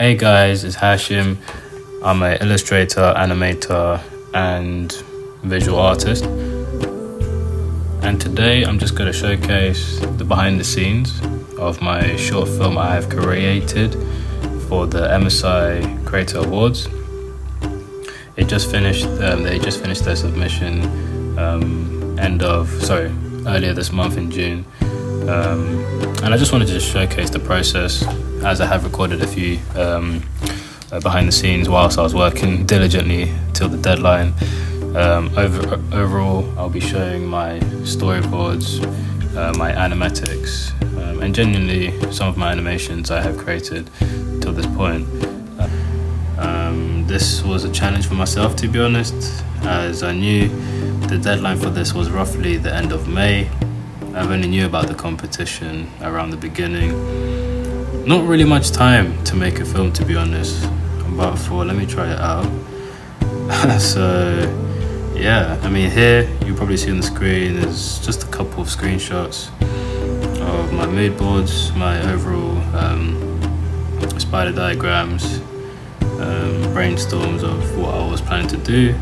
Hey guys, it's Hashim. I'm an illustrator, animator, and visual artist. And today I'm just going to showcase the behind the scenes of my short film I have created for the MSI Creator Awards. They just finished their submission earlier this month in June. And I just wanted to just showcase the process, as I have recorded a few behind the scenes whilst I was working diligently till the deadline. Overall, I'll be showing my storyboards, my animatics, and genuinely some of my animations I have created till this point. This was a challenge for myself, to be honest, as I knew the deadline for this was roughly the end of May. I've only knew about the competition around the beginning. Not really much time to make a film, to be honest, but let me try it out. So yeah, I mean, here you probably see on the screen is just a couple of screenshots of my mood boards, my overall spider diagrams, brainstorms of what I was planning to do,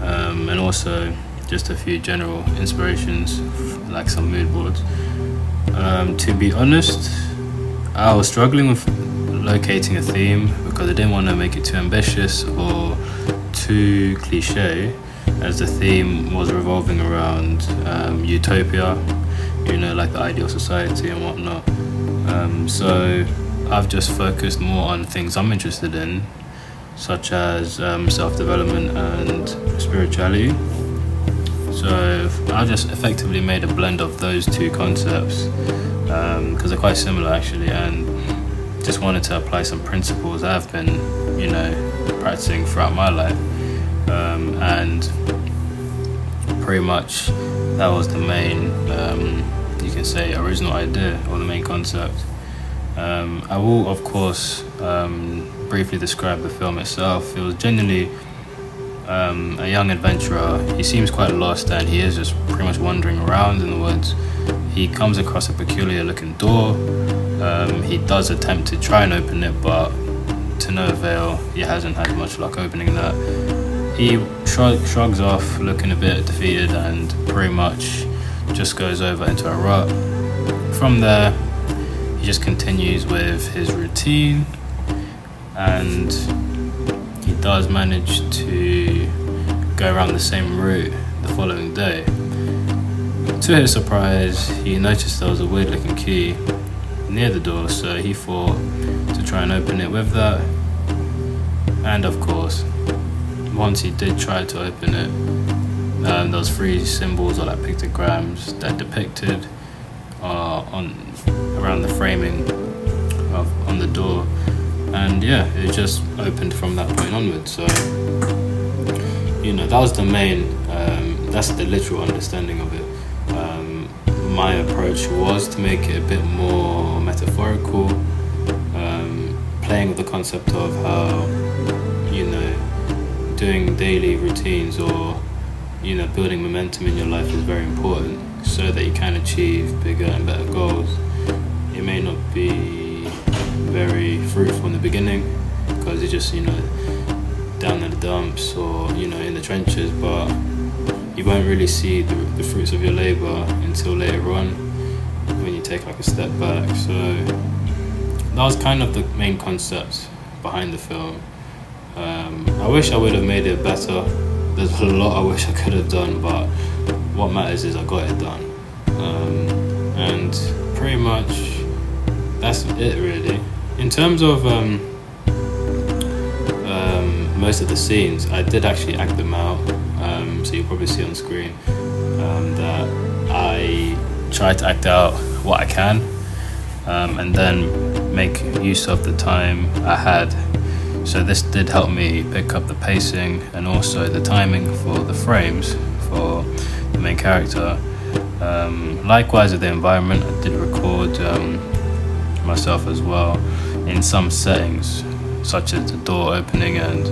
and also just a few general inspirations, like some mood boards. To be honest, I was struggling with locating a theme because I didn't want to make it too ambitious or too cliche, as the theme was revolving around utopia, like the ideal society and whatnot. So I've just focused more on things I'm interested in, such as self-development and spirituality. So I just effectively made a blend of those two concepts because they're quite similar actually, and just wanted to apply some principles I've been, practicing throughout my life. And pretty much that was the main, you can say, original idea or the main concept. I will, of course, briefly describe the film itself. It was genuinely a young adventurer. He seems quite lost and he is just pretty much wandering around in the woods. He comes across a peculiar looking door. He does attempt to try and open it, but to no avail. He hasn't had much luck opening that. He shrugs off, looking a bit defeated, and pretty much just goes over into a rut. From there, he just continues with his routine, and he does manage to go around the same route the following day. To his surprise, he noticed there was a weird looking key near the door, so he thought to try and open it with that. And of course, once he did try to open it, there was 3 symbols or like pictograms that depicted around the framing on the door, and yeah, it just opened from that point onwards. So that was the main, that's the literal understanding of it. My approach was to make it a bit more metaphorical, playing with the concept of how doing daily routines or building momentum in your life is very important, so that you can achieve bigger and better goals. It may not be very fruitful in the beginning because you're just down in the dumps or in the trenches, but you won't really see the fruits of your labor until later on when you take like a step back. So that was kind of the main concept behind the film. I wish I would have made it better. There's a lot I wish I could have done, but what matters is I got it done. And pretty much that's it really. In terms of most of the scenes, I did actually act them out. So you'll probably see on screen that I try to act out what I can, and then make use of the time I had. So this did help me pick up the pacing and also the timing for the frames for the main character. Likewise with the environment, I did record myself as well in some settings, such as the door opening and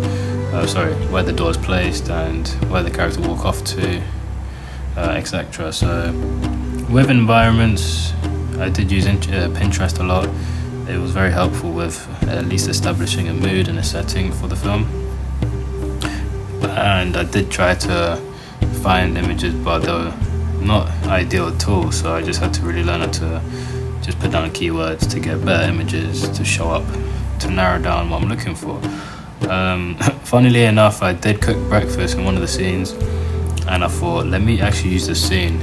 where the door is placed and where the character walk off to, etc. So with environments, I did use Pinterest a lot it was very helpful with at least establishing a mood and a setting for the film. And I did try to find images, but they were not ideal at all, so I just had to really learn how to just put down keywords to get better images to show up, to narrow down what I'm looking for. Funnily enough, I did cook breakfast in one of the scenes, and I thought, let me actually use this scene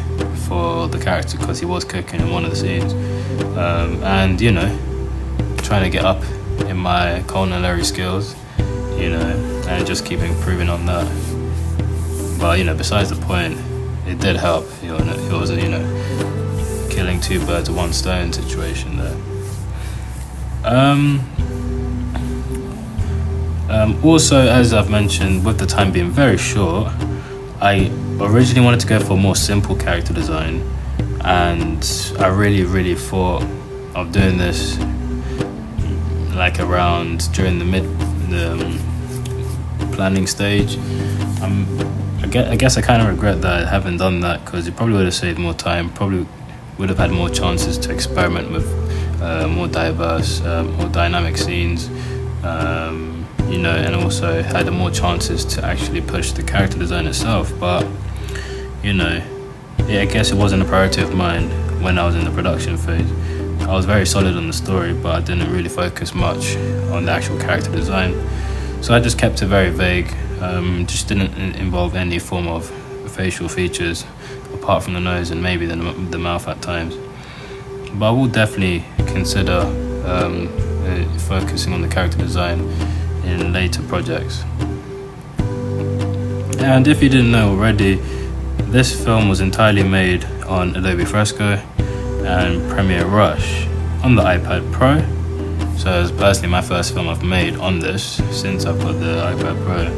for the character, because he was cooking in one of the scenes. And trying to get up in my culinary skills, and just keep improving on that. But besides the point, it did help. It was a killing two birds with one stone situation there. Also, as I've mentioned, with the time being very short, I originally wanted to go for a more simple character design, and I really thought of doing this like around during the planning stage. I guess I kind of regret that I haven't done that, because it probably would have saved more time, probably would have had more chances to experiment with more diverse, more dynamic scenes, and also had more chances to actually push the character design itself. But I guess it wasn't a priority of mine when I was in the production phase. I was very solid on the story, but I didn't really focus much on the actual character design. So I just kept it very vague, just didn't involve any form of facial features apart from the nose and maybe the mouth at times. But I will definitely consider focusing on the character design in later projects. And if you didn't know already, this film was entirely made on Adobe Fresco and Premiere Rush on the iPad Pro. So it's personally my first film I've made on this since I've got the iPad Pro.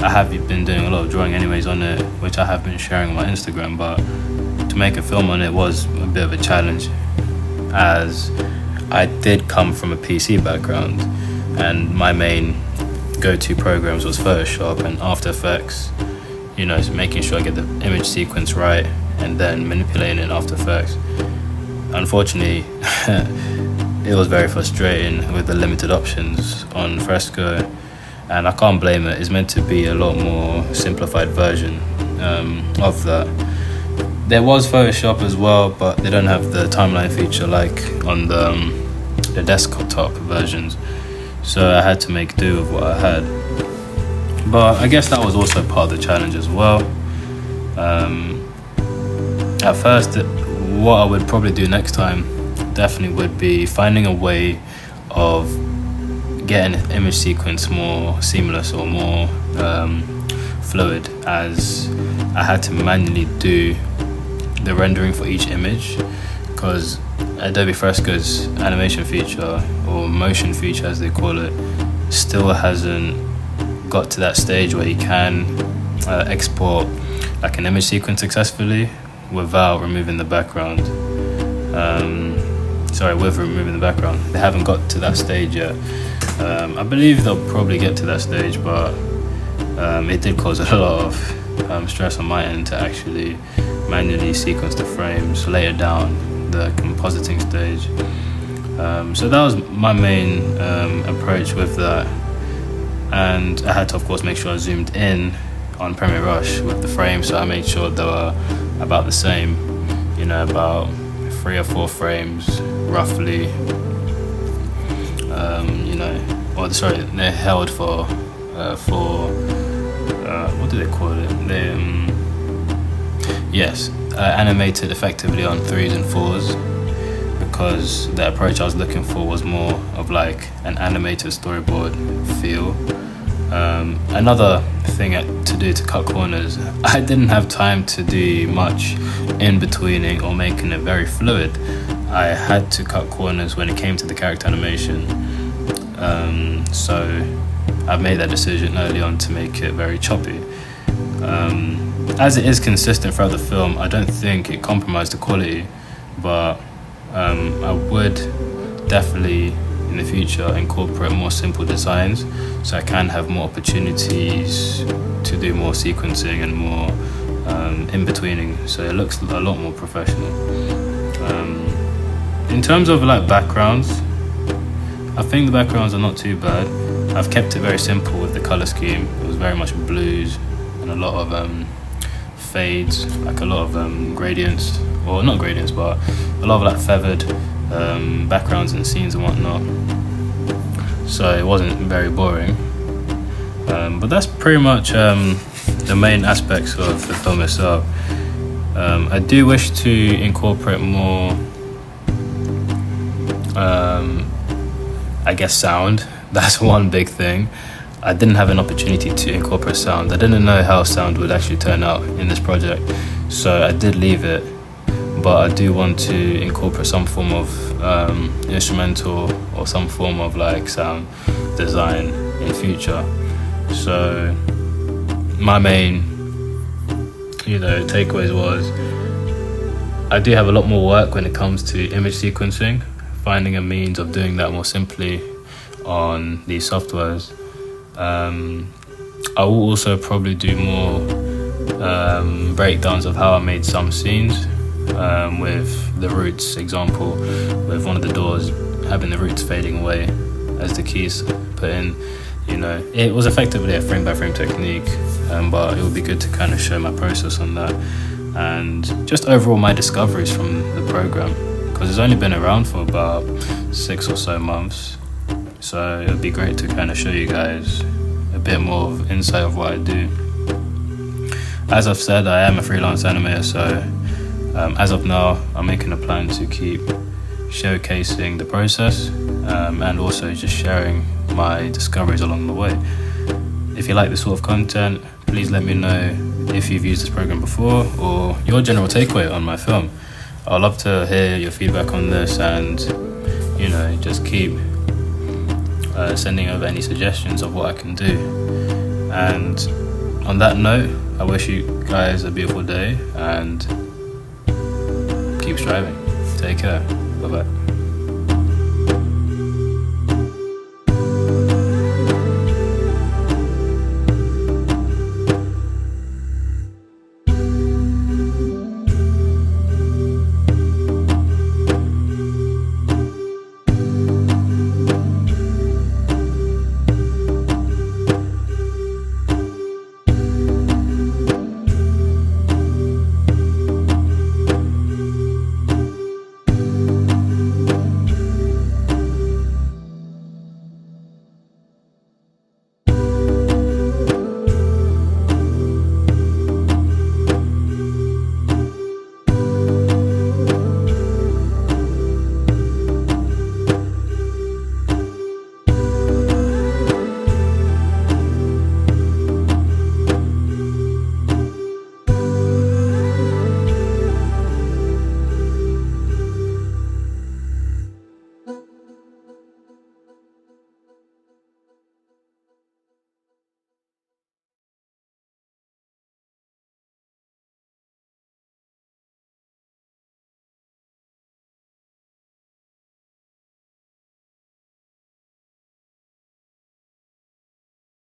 I have been doing a lot of drawing anyways on it, which I have been sharing on my Instagram, but to make a film on it was a bit of a challenge, as I did come from a PC background and my main go-to programs was Photoshop and After Effects, so making sure I get the image sequence right and then manipulating it in After Effects. Unfortunately, it was very frustrating with the limited options on Fresco, and I can't blame it. It's meant to be a lot more simplified version of that. There was Photoshop as well, but they don't have the timeline feature like on the desktop versions, so I had to make do with what I had. But I guess that was also part of the challenge as well. At first, what I would probably do next time definitely would be finding a way of getting an image sequence more seamless or more fluid, as I had to manually do the rendering for each image, because Adobe Fresco's animation feature, or motion feature as they call it, still hasn't got to that stage where you can export like an image sequence successfully without removing the background. With removing the background. They haven't got to that stage yet. I believe they'll probably get to that stage, but it did cause a lot of stress on my end to actually manually sequence the frames later down the compositing stage. So that was my main approach with that, and I had to of course make sure I zoomed in on Premiere Rush with the frames, so I made sure they were about the same, about 3 or 4 frames roughly, they're held for what do they call it? Animated effectively on 3s and 4s, because the approach I was looking for was more of like an animated storyboard feel. Another thing to do to cut corners, I didn't have time to do much in betweening or making it very fluid. I had to cut corners when it came to the character animation, so I made that decision early on to make it very choppy. As it is consistent throughout the film, I don't think it compromised the quality, but I would definitely in the future incorporate more simple designs, so I can have more opportunities to do more sequencing and more in-betweening, so it looks a lot more professional. In terms of like backgrounds, I think the backgrounds are not too bad. I've kept it very simple with the color scheme. It was very much blues and a lot of fades, like a lot of gradients, or not gradients, but a lot of like feathered backgrounds and scenes and whatnot. So it wasn't very boring. But that's pretty much the main aspects of the film itself. I do wish to incorporate more, I guess, sound. That's one big thing. I didn't have an opportunity to incorporate sound. I didn't know how sound would actually turn out in this project, so I did leave it. But I do want to incorporate some form of instrumental or some form of like sound design in future. So my main, takeaways was I do have a lot more work when it comes to image sequencing, finding a means of doing that more simply on these softwares. I will also probably do more breakdowns of how I made some scenes, with the roots example, with one of the doors having the roots fading away as the keys put in. It was effectively a frame by frame technique, but it would be good to kind of show my process on that and just overall my discoveries from the program, because it's only been around for about 6 or so months. So it would be great to kind of show you guys a bit more of insight of what I do. As I've said, I am a freelance animator, so as of now, I'm making a plan to keep showcasing the process and also just sharing my discoveries along the way. If you like this sort of content, please let me know if you've used this program before or your general takeaway on my film. I'd love to hear your feedback on this and, just keep sending over any suggestions of what I can do. And on that note, I wish you guys a beautiful day and keep striving. Take care. Bye bye.